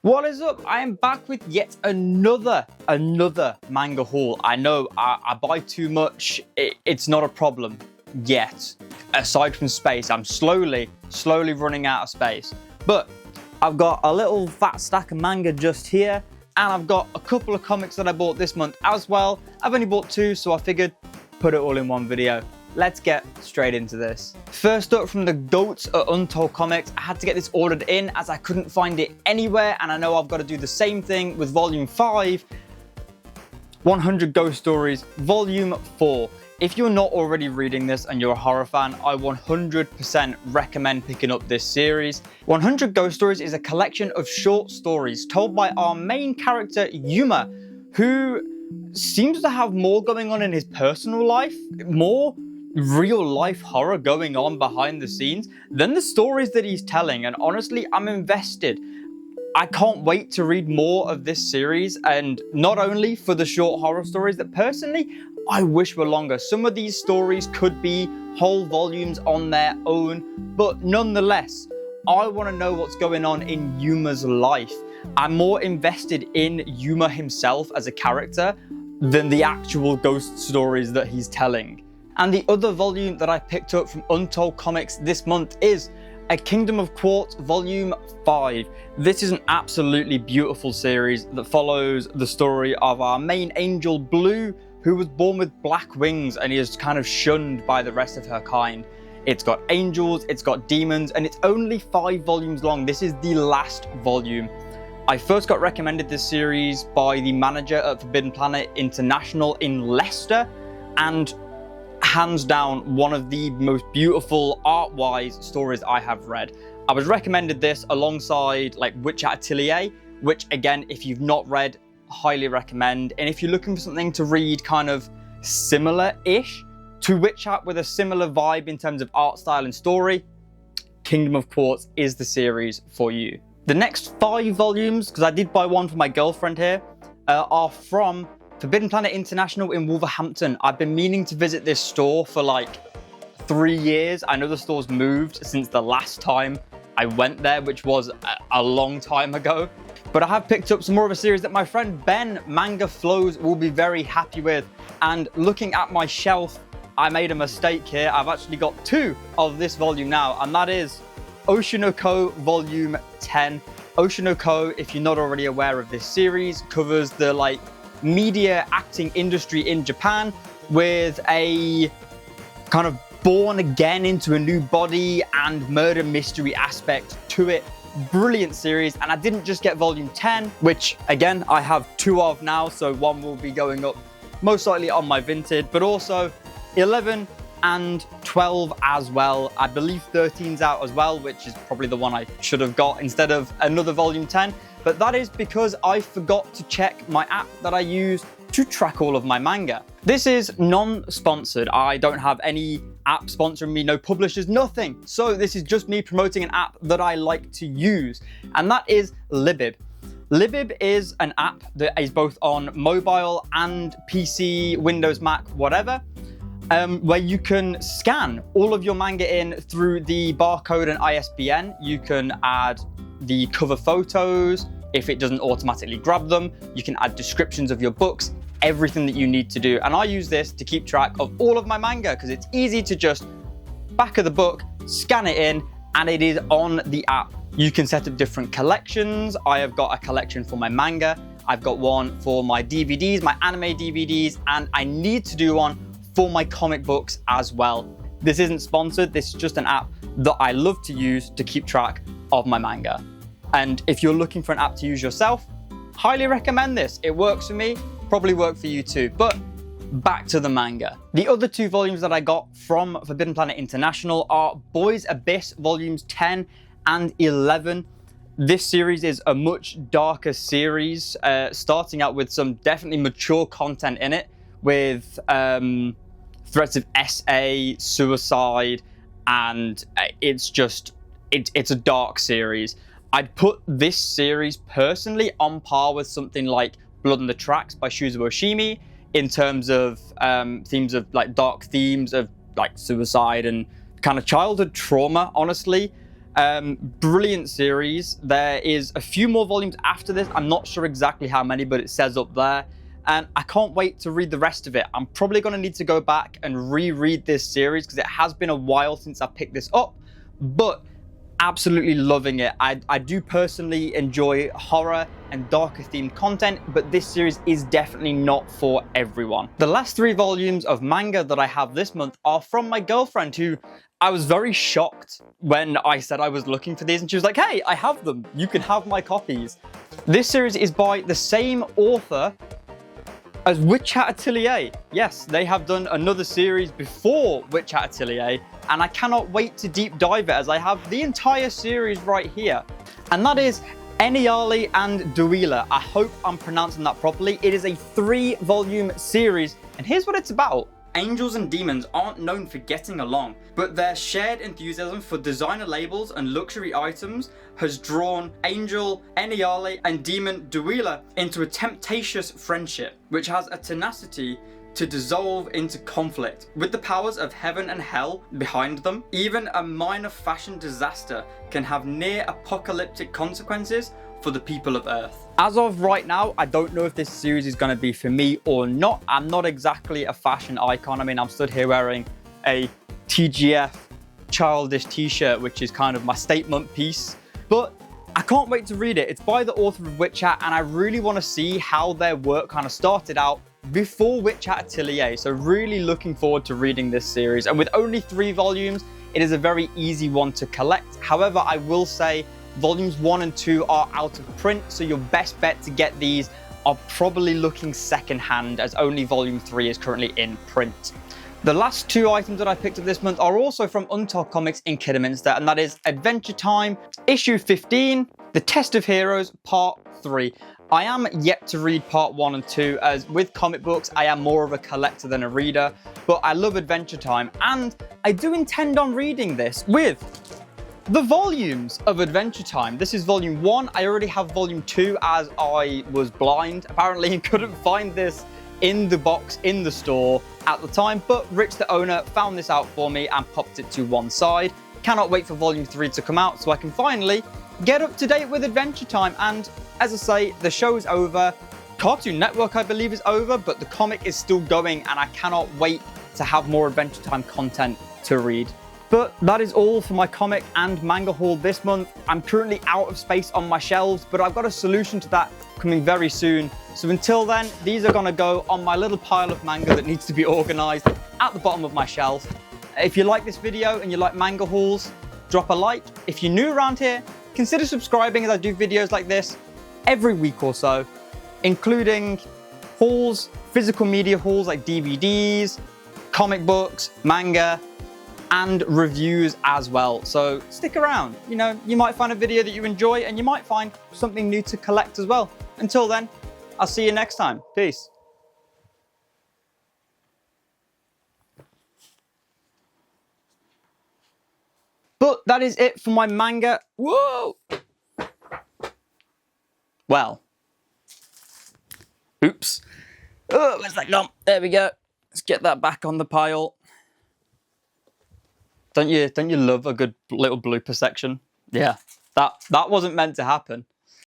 What is up? I am back with yet another manga haul. I know I buy too much. It's not a problem yet. Aside from space, I'm slowly running out of space. But I've got a little fat stack of manga just here, and I've got a couple of comics that I bought this month as well. I've only bought two, so I figured put it all in one video. Let's get straight into this. First up, from the goats at Untold Comics, I had to get this ordered in as I couldn't find it anywhere, and I know I've got to do the same thing with Volume 5, 100 Ghost Stories, Volume 4. If you're not already reading this and you're a horror fan, I 100% recommend picking up this series. 100 Ghost Stories is a collection of short stories told by our main character, Yuma, who seems to have more going on in his personal life, more real life horror going on behind the scenes than the stories that he's telling, and honestly, I'm invested. I can't wait to read more of this series, and not only for the short horror stories that personally I wish were longer. Some of these stories could be whole volumes on their own, but nonetheless, I want to know what's going on in Yuma's life. I'm more invested in Yuma himself as a character than the actual ghost stories that he's telling. And the other volume that I picked up from Untold Comics this month is A Kingdom of Quartz Volume 5. This is an absolutely beautiful series that follows the story of our main angel, Blue, who was born with black wings and is kind of shunned by the rest of her kind. It's got angels, it's got demons, and it's only 5 volumes long. This is the last volume. I first got recommended this series by the manager at Forbidden Planet International in Leicester, and hands down one of the most beautiful art-wise stories I have read. I was recommended this alongside like Witch Atelier, which again, if you've not read, highly recommend. And if you're looking for something to read kind of similar-ish to Witch Hat with a similar vibe in terms of art style and story, Kingdom of Quartz is the series for you. The next 5 volumes, because I did buy one for my girlfriend here, are from Forbidden Planet International in Wolverhampton. I've been meaning to visit this store for like 3 years. I know the store's moved since the last time I went there, which was a long time ago. But I have picked up some more of a series that my friend Ben, Manga Flows, will be very happy with. And looking at my shelf, I made a mistake here. I've actually got 2 of this volume now, and that is Oshi No Ko Volume 10. Oshi No Ko, if you're not already aware of this series, covers the like media acting industry in Japan with a kind of born again into a new body and murder mystery aspect to it. Brilliant series, and I didn't just get volume 10, which again I have 2 of now, so one will be going up most likely on my Vinted, but also 11 and 12 as well. I believe 13's out as well, which is probably the one I should have got instead of another volume 10. But that is because I forgot to check my app that I use to track all of my manga. This is non-sponsored. I don't have any app sponsoring me, no publishers, nothing. So this is just me promoting an app that I like to use, and that is Libib. Libib is an app that is both on mobile and PC, Windows, Mac, whatever, where you can scan all of your manga in through the barcode and ISBN. You can add the cover photos. If it doesn't automatically grab them, you can add descriptions of your books, everything that you need to do. And I use this to keep track of all of my manga because it's easy to just back of the book, scan it in, and it is on the app. You can set up different collections. I have got a collection for my manga. I've got one for my DVDs, my anime DVDs, and I need to do one for my comic books as well. This isn't sponsored. This is just an app that I love to use to keep track of my manga. And if you're looking for an app to use yourself, highly recommend this. It works for me, probably work for you too. But back to the manga. The other 2 volumes that I got from Forbidden Planet International are Boys Abyss volumes 10 and 11. This series is a much darker series, starting out with some definitely mature content in it, with threats of SA, suicide, and it's a dark series. I'd put this series personally on par with something like Blood on the Tracks by Shuzo Oshimi in terms of themes of like dark themes of like suicide and kind of childhood trauma, honestly. Brilliant series. There is a few more volumes after this. I'm not sure exactly how many, but it says up there. And I can't wait to read the rest of it. I'm probably going to need to go back and reread this series because it has been a while since I picked this up. But absolutely loving it. I do personally enjoy horror and darker themed content, but this series is definitely not for everyone. The last 3 volumes of manga that I have this month are from my girlfriend, who I was very shocked when I said I was looking for these, and she was like, hey, I have them. You can have my copies. This series is by the same author as Witch Hat Atelier. Yes, they have done another series before Witch Hat Atelier, and I cannot wait to deep dive it as I have the entire series right here. And that is Eniale and Dewiela. I hope I'm pronouncing that properly. It is a 3-volume series, and here's what it's about. Angels and demons aren't known for getting along, but their shared enthusiasm for designer labels and luxury items has drawn Angel, Eniale, and demon Dewiela into a temptatious friendship, which has a tenacity to dissolve into conflict. With the powers of heaven and hell behind them, even a minor fashion disaster can have near apocalyptic consequences for the people of Earth. As of right now, I don't know if this series is going to be for me or not. I'm not exactly a fashion icon. I mean, I'm stood here wearing a TGF childish t-shirt, which is kind of my statement piece, but I can't wait to read it. It's by the author of Witch Hat, and I really want to see how their work kind of started out before Witch Hat Atelier. So really looking forward to reading this series. And with only 3 volumes, it is a very easy one to collect. However, I will say volumes 1 and 2 are out of print, so your best bet to get these are probably looking secondhand, as only volume 3 is currently in print. The last 2 items that I picked up this month are also from Untold Comics in Kidderminster, and that is Adventure Time, issue 15, The Test of Heroes, part 3. I am yet to read part 1 and 2, as with comic books, I am more of a collector than a reader, but I love Adventure Time, and I do intend on reading this with the volumes of Adventure Time. This is volume 1. I already have volume 2 as I was blind, apparently, and couldn't find this in the box in the store at the time, but Rich the owner found this out for me and popped it to one side. Cannot wait for volume 3 to come out so I can finally get up to date with Adventure Time. And as I say, the show is over. Cartoon Network, I believe, is over, but the comic is still going, and I cannot wait to have more Adventure Time content to read. But that is all for my comic and manga haul this month. I'm currently out of space on my shelves, but I've got a solution to that coming very soon. So until then, these are gonna go on my little pile of manga that needs to be organized at the bottom of my shelf. If you like this video and you like manga hauls, drop a like. If you're new around here, consider subscribing, as I do videos like this every week or so, including hauls, physical media hauls like DVDs, comic books, manga, and reviews as well. So stick around. You know, you might find a video that you enjoy, and you might find something new to collect as well. Until then, I'll see you next time. Peace. But that is it for my manga. Whoa! Well. Oops. Oh, where's that gone? There we go. Let's get that back on the pile. Don't you love a good little blooper section? Yeah, that wasn't meant to happen.